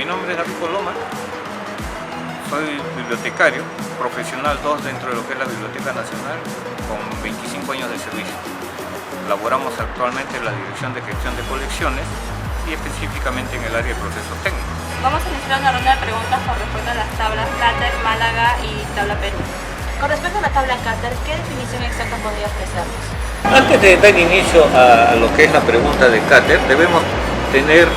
Mi nombre es David Coloma, soy bibliotecario, profesional 2 dentro de lo que es la Biblioteca Nacional, con 25 años de servicio. Laboramos actualmente en la Dirección de Gestión de Colecciones y específicamente en el área de procesos técnicos. Vamos a iniciar una ronda de preguntas con respecto a las tablas Cáter, Málaga y tabla Perú. Con respecto a la tabla Cáter, ¿qué definición exacta podría ofrecernos? Antes de dar inicio a lo que es la pregunta de Cáter, debemos tener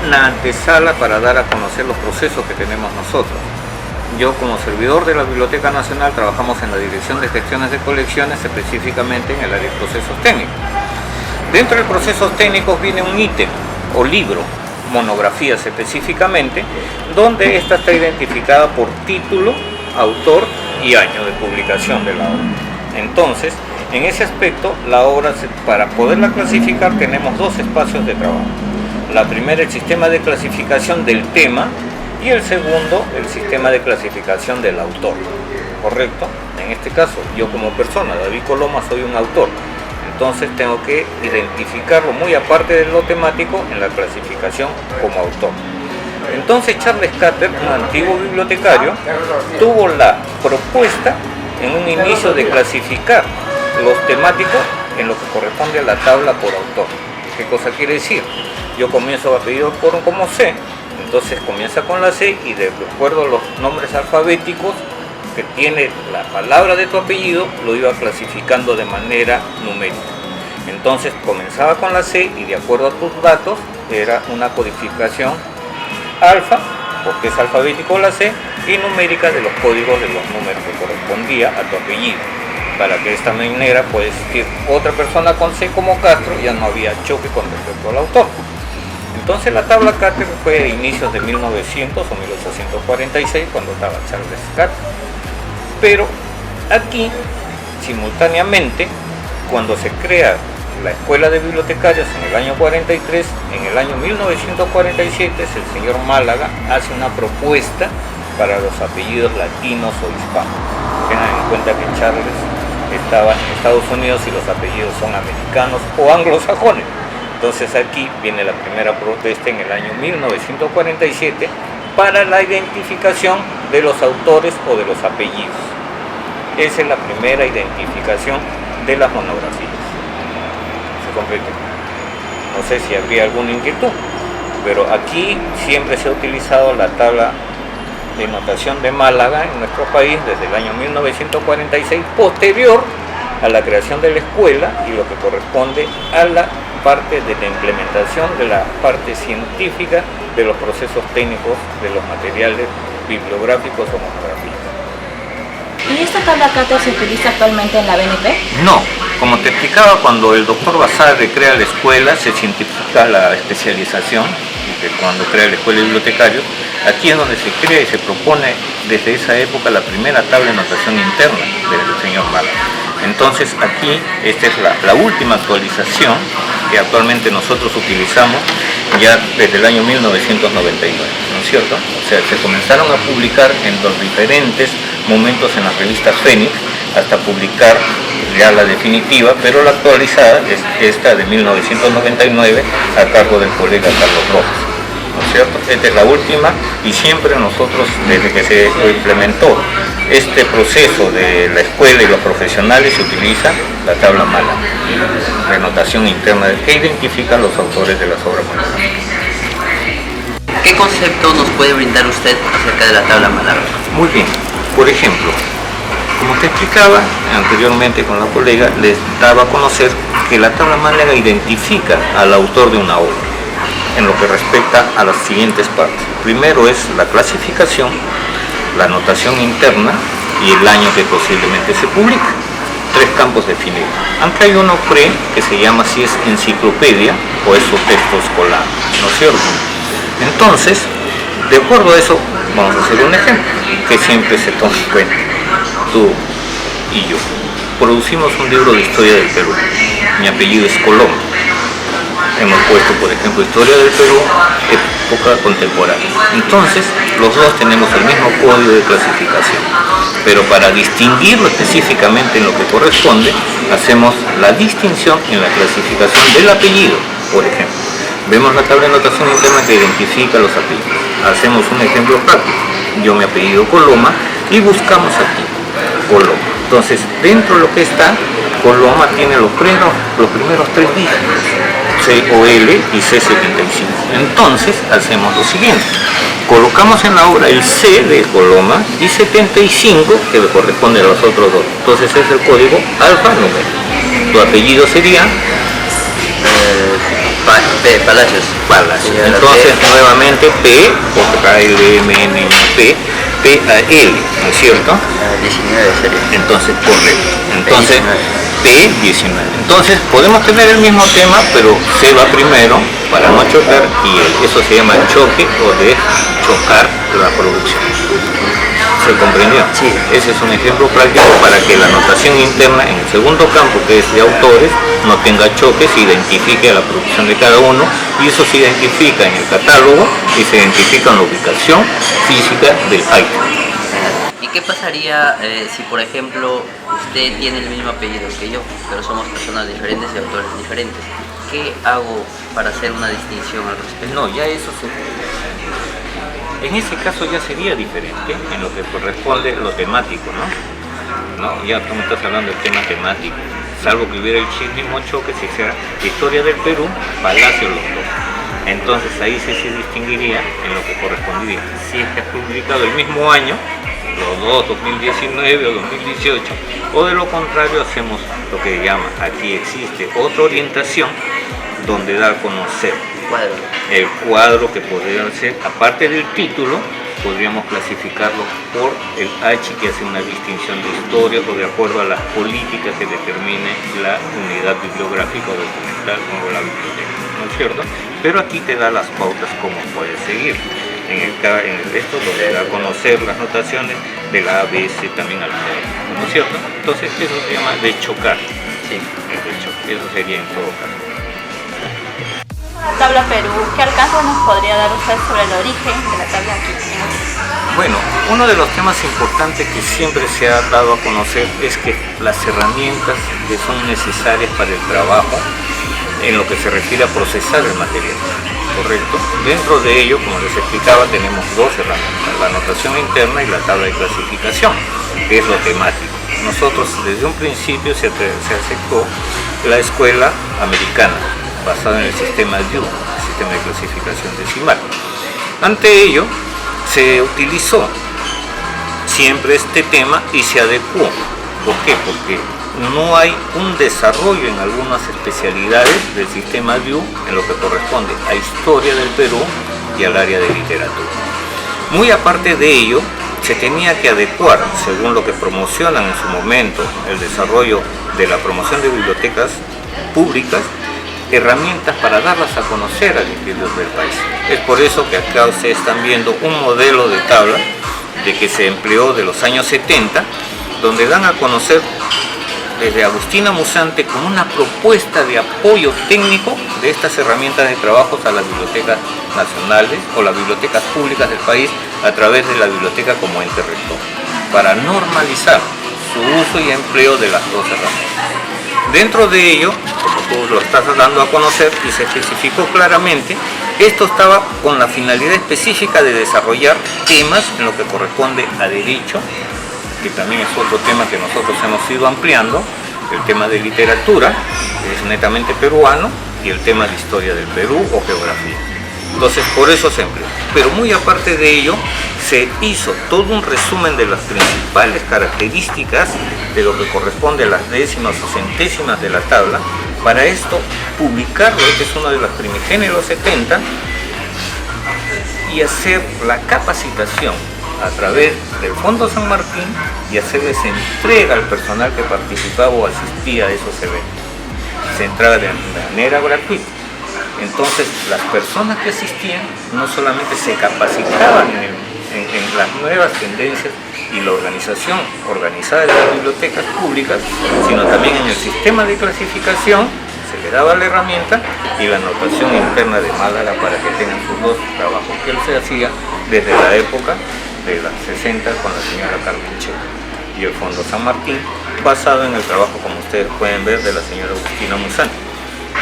una antesala para dar a conocer los procesos que tenemos nosotros. Yo, como servidor de la Biblioteca Nacional, trabajamos en la Dirección de Gestiones de Colecciones, específicamente en el área de procesos técnicos. Dentro de procesos técnicos viene un ítem o libro, monografías específicamente, donde esta está identificada por título, autor y año de publicación de la obra. Entonces, en ese aspecto, la obra, para poderla clasificar, tenemos dos espacios de trabajo. La primera, el sistema de clasificación del tema, y el segundo, el sistema de clasificación del autor, ¿correcto? En este caso, yo como persona, David Coloma, soy un autor, entonces tengo que identificarlo muy aparte de lo temático en la clasificación como autor. Entonces Charles Cáter, un antiguo bibliotecario, tuvo la propuesta en un inicio de clasificar los temáticos en lo que corresponde a la tabla por autor. ¿Qué cosa quiere decir? Yo comienzo apellido por como C, entonces comienza con la C y de acuerdo a los nombres alfabéticos que tiene la palabra de tu apellido, lo iba clasificando de manera numérica. Entonces comenzaba con la C y de acuerdo a tus datos era una codificación alfa, porque es alfabético la C, y numérica de los códigos de los números que correspondía a tu apellido, para que de esta manera pueda existir otra persona con C como Castro, ya no había choque con respecto al autor. Entonces la tabla Cáter fue a inicios de 1900 o 1846 cuando estaba Charles Cáter. Pero aquí, simultáneamente, cuando se crea la Escuela de Bibliotecarios en el año 43, en el año 1947 el señor Málaga hace una propuesta para los apellidos latinos o hispanos. Tengan en cuenta que Charles estaba en Estados Unidos y los apellidos son americanos o anglosajones. Entonces aquí viene la primera protesta en el año 1947 para la identificación de los autores o de los apellidos. Esa es la primera identificación de las monografías. ¿Se comprende? No sé si habría alguna inquietud, pero aquí siempre se ha utilizado la tabla de notación de Málaga en nuestro país desde el año 1946, posterior a la creación de la escuela y lo que corresponde a la parte de la implementación de la parte científica de los procesos técnicos de los materiales bibliográficos o monográficos. ¿Y esta tabla Cáter se utiliza actualmente en la BNP? No, como te explicaba, cuando el doctor Basadre crea la escuela, se cientifica la especialización, que cuando crea la escuela de bibliotecarios, aquí es donde se crea y se propone desde esa época la primera tabla de notación interna del señor Málaga. Entonces aquí esta es la última actualización que actualmente nosotros utilizamos ya desde el año 1999, ¿no es cierto? O sea, se comenzaron a publicar en los diferentes momentos en las revistas Fénix hasta publicar ya la definitiva, pero la actualizada es esta de 1999 a cargo del colega Carlos Rojas, ¿no es cierto? Esta es la última y siempre nosotros, desde que se implementó este proceso de la escuela y los profesionales, se utiliza la tabla Málaga, renotación interna que identifica los autores de las obras monográficas. ¿Qué concepto nos puede brindar usted acerca de la tabla Málaga? Muy bien, por ejemplo, Como te explicaba anteriormente con la colega, les daba a conocer que la tabla Málaga identifica al autor de una obra en lo que respecta a las siguientes partes. Primero es la clasificación, la anotación interna y el año que posiblemente se publica. 3 campos definidos. Aunque hay uno cree que se llama si es enciclopedia o es su texto escolar, ¿no es cierto? Entonces, de acuerdo a eso, vamos a hacer un ejemplo que siempre se toma en cuenta. Tú y yo producimos un libro de historia del Perú. Mi apellido es Colón. Hemos puesto, por ejemplo, historia del Perú, época contemporánea. Entonces, los dos tenemos el mismo código de clasificación. Pero para distinguirlo específicamente en lo que corresponde, hacemos la distinción en la clasificación del apellido, por ejemplo. Vemos la tabla de anotación interna que identifica los apellidos. Hacemos un ejemplo práctico. Yo mi apellido Coloma y buscamos aquí Coloma. Entonces, dentro de lo que está, Coloma tiene los primeros 3 dígitos, COL y C75. Entonces, hacemos lo siguiente. Colocamos en la obra el C de Coloma y 75 que le corresponde a los otros dos. Entonces es el código alfanumérico. Tu apellido sería Palacios. Palacios. Entonces nuevamente P, porque acá L, M, N, P, P a L, ¿no es cierto? 19 sería. Entonces correcto. Entonces P19. Entonces podemos tener el mismo tema, pero C va primero para no chocar y eso se llama choque o de chocar la producción. ¿Se comprendió? Sí. Ese es un ejemplo práctico para que la anotación interna en el segundo campo, que es de autores, no tenga choques, se identifique a la producción de cada uno y eso se identifica en el catálogo y se identifica en la ubicación física del item. ¿Y qué pasaría si, por ejemplo, usted tiene el mismo apellido que yo, pero somos personas diferentes y autores diferentes? ¿Qué hago para hacer una distinción al respecto? No, ya eso se... En ese caso ya sería diferente en lo que corresponde lo temático, ¿no? Ya tú me estás hablando del tema temático, salvo que hubiera el mismo choque si fuera Historia del Perú, Palacio los dos. Entonces ahí sí se distinguiría en lo que correspondería. Si es que es publicado el mismo año, los dos, 2019 o 2018, o de lo contrario hacemos lo que llama, aquí existe otra orientación donde dar a conocer el cuadro que podría ser, aparte del título, podríamos clasificarlo por el H que hace una distinción de historia o de acuerdo a las políticas que determine la unidad bibliográfica o documental o la biblioteca, ¿no es cierto? Pero aquí te da las pautas cómo puedes seguir. En el esto donde da a conocer las notaciones de la ABC también al C, ¿no es cierto? Entonces eso se llama de chocar. Sí. Eso sería en todo caso. La tabla Perú, ¿qué alcance nos podría dar usted sobre el origen de la tabla aquí? Bueno, uno de los temas importantes que siempre se ha dado a conocer es que las herramientas que son necesarias para el trabajo en lo que se refiere a procesar el material, ¿correcto? Dentro de ello, como les explicaba, tenemos 2 herramientas, la anotación interna y la tabla de clasificación, que es lo temático. Nosotros desde un principio se aceptó la escuela americana, basada en el sistema DIU, el sistema de clasificación decimal. Ante ello, se utilizó siempre este tema y se adecuó. ¿Por qué? Porque no hay un desarrollo en algunas especialidades del sistema DIU en lo que corresponde a historia del Perú y al área de literatura. Muy aparte de ello, se tenía que adecuar, según lo que promocionan en su momento el desarrollo de la promoción de bibliotecas públicas, herramientas para darlas a conocer al interior del país. Es por eso que acá ustedes están viendo un modelo de tabla de que se empleó de los años 70, donde dan a conocer desde Agustina Musante como una propuesta de apoyo técnico de estas herramientas de trabajo a las bibliotecas nacionales o las bibliotecas públicas del país a través de la biblioteca como ente rector, para normalizar su uso y empleo de las 2 herramientas. Dentro de ello, como tú lo estás dando a conocer y se especificó claramente, esto estaba con la finalidad específica de desarrollar temas en lo que corresponde a derecho, que también es otro tema que nosotros hemos ido ampliando, el tema de literatura, que es netamente peruano, y el tema de historia del Perú o geografía. Entonces por eso se empleó. Pero muy aparte de ello, se hizo todo un resumen de las principales características de lo que corresponde a las décimas o centésimas de la tabla. Para esto, publicarlo, que es uno de los primigenios de los 70, y hacer la capacitación a través del Fondo San Martín y hacerles entrega al personal que participaba o asistía a esos eventos. Se entraba de manera gratuita. Entonces, las personas que asistían no solamente se capacitaban en las nuevas tendencias y la organización organizada de las bibliotecas públicas, sino también en el sistema de clasificación. Se le daba la herramienta y la anotación interna de Málaga para que tengan sus dos trabajos que él se hacía desde la época de las 60 con la señora Carmen Checa, y el Fondo San Martín, basado en el trabajo, como ustedes pueden ver, de la señora Agustina Musani.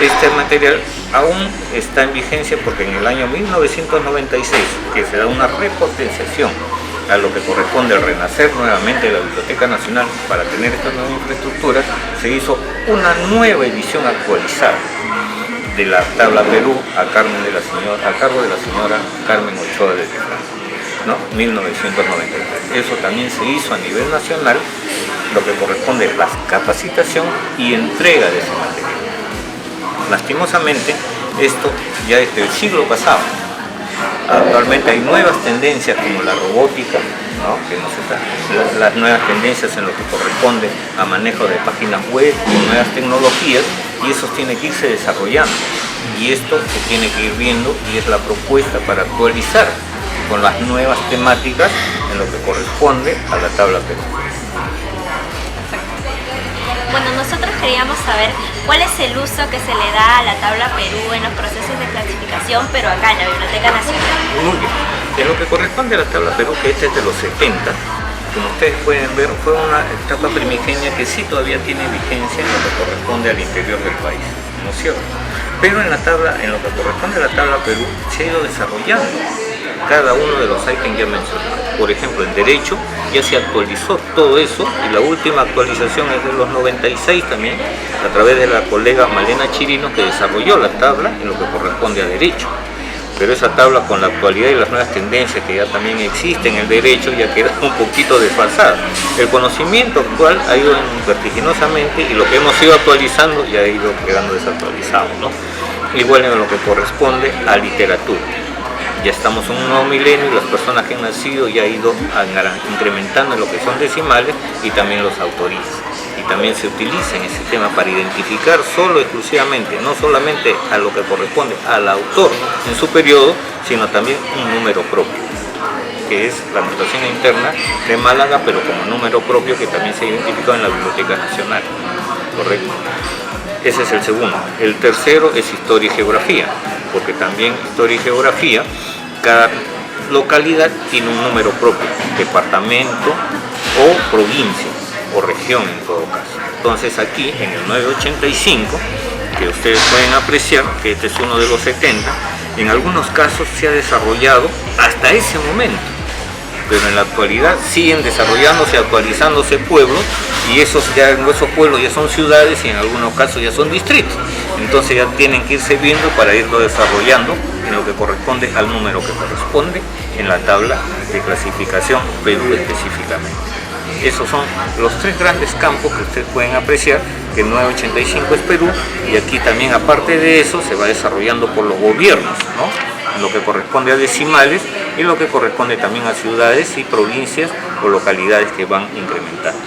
Este material aún está en vigencia porque en el año 1996, que se da una repotenciación a lo que corresponde al renacer nuevamente de la Biblioteca Nacional para tener estas nuevas infraestructuras, se hizo una nueva edición actualizada de la tabla Perú a cargo de la señora Carmen Ochoa de Tejada, ¿no? 1993. Eso también se hizo a nivel nacional, lo que corresponde a la capacitación y entrega de ese material. Lastimosamente, esto ya es del siglo pasado. Actualmente hay nuevas tendencias como la robótica, ¿no? Las nuevas tendencias en lo que corresponde a manejo de páginas web y nuevas tecnologías, y eso tiene que irse desarrollando. Y esto se tiene que ir viendo y es la propuesta para actualizar con las nuevas temáticas en lo que corresponde a la tabla Perú. Bueno, nosotros queríamos saber cuál es el uso que se le da a la tabla Perú en los procesos de clasificación, pero acá en la Biblioteca Nacional. Muy bien. En lo que corresponde a la tabla Perú, que este es de los 70, como ustedes pueden ver, fue una etapa primigenia que sí todavía tiene vigencia en lo que corresponde al interior del país, ¿no es cierto? Pero en lo que corresponde a la tabla Perú, se ha ido desarrollando cada uno de los ítems ya mencionados. Por ejemplo, en Derecho ya se actualizó todo eso, y la última actualización es de los 96 también, a través de la colega Malena Chirino, que desarrolló la tabla en lo que corresponde a Derecho. Pero esa tabla, con la actualidad y las nuevas tendencias que ya también existen en el derecho, ya queda un poquito desfasada. El conocimiento actual ha ido vertiginosamente, y lo que hemos ido actualizando ya ha ido quedando desactualizado, ¿no? Igual en lo que corresponde a literatura. Ya estamos en un nuevo milenio y las personas que han nacido ya han ido incrementando en lo que son decimales y también los autorías. Y también se utiliza en ese tema para identificar exclusivamente, no solamente a lo que corresponde al autor en su periodo, sino también un número propio, que es la anotación interna de Málaga, pero como número propio que también se ha identificado en la Biblioteca Nacional. ¿Correcto? Ese es el segundo. El tercero es historia y geografía, porque también historia y geografía, cada localidad tiene un número propio, departamento o provincia o región en todo caso. Entonces aquí en el 985, que ustedes pueden apreciar que este es uno de los 70, en algunos casos se ha desarrollado hasta ese momento, pero en la actualidad siguen desarrollándose, actualizándose pueblos, y esos pueblos ya son ciudades y en algunos casos ya son distritos. Entonces ya tienen que irse viendo para irlo desarrollando en lo que corresponde al número que corresponde en la tabla de clasificación Perú específicamente. Esos son los tres grandes campos que ustedes pueden apreciar, que el 985 es Perú, y aquí también, aparte de eso, se va desarrollando por los gobiernos, ¿no? En lo que corresponde a decimales y lo que corresponde también a ciudades y provincias o localidades que van incrementando.